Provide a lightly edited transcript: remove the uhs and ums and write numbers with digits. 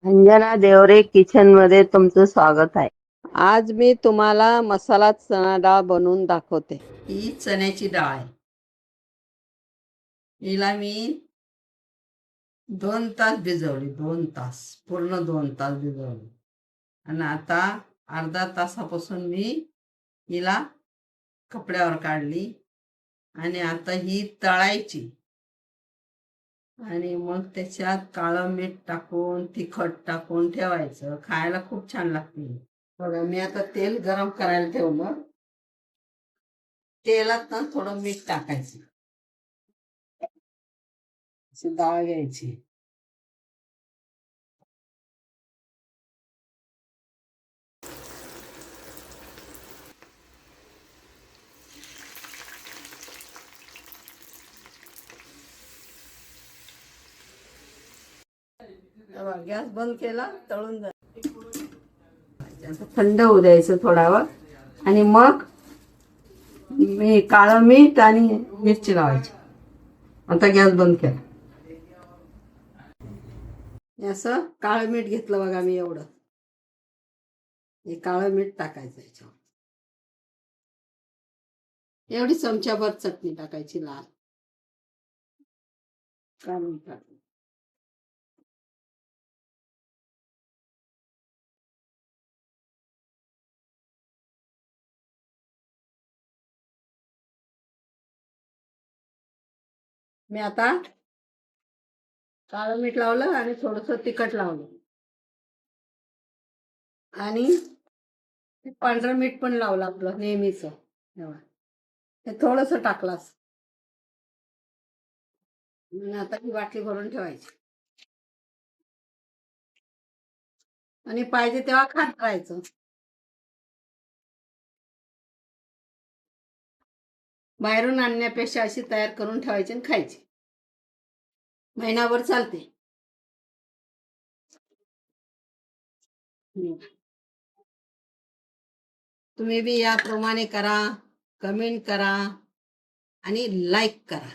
Anjana Deore kitchen मध्ये तुमचं स्वागत आहे. आज मी तुम्हाला मसाला चणा डाळ बनवून दाखवते. ही चण्याची डाळ आहे. हिला मी 2 तास भिजवली. 2 तास, पूर्ण 2 तास भिजवली. आणि आता अर्धा तासापासून मी हिला कपड्यावर काढली आणि आता ही तळायची. आणि मग त्याच्यात काळं मीठ टाकून तिखट टाकून ठेवायचं. खायला खूप छान लागते. बघा, मी आता तेल गरम करायला ठेवलं. तेलात ना थोडं मीठ टाकायचं. अशी डाळ घ्यायची. गॅस बंद केला, तळून थंड होऊ द्यायचं थोडा वेळ. आणि मग मी काळं मीठ आणि मिरची लावायची. आता गॅस बंद केला. असं काळं मीठ घेतलं बघा मी एवढं. हे काळं मीठ टाकायचं याच्यावर. एवढी चमच्याभर चटणी टाकायची लाल. काढून टाक. मी आता काळं मीठ लावलं आणि थोडस तिखट लावलं आणि पांढरं मीठ पण लावलं आपलं नेहमीच. हे थोडस टाकलास. आता ही बाटली भरून ठेवायची आणि पाहिजे तेव्हा खात राहायचं. बाहेरून आणण्यापेक्षा अशी तयार करून ठेवायची आणि खायची. महिनाभर चालते. तुम्ही बी याप्रमाणे करा, कमेंट करा आणि लाईक करा.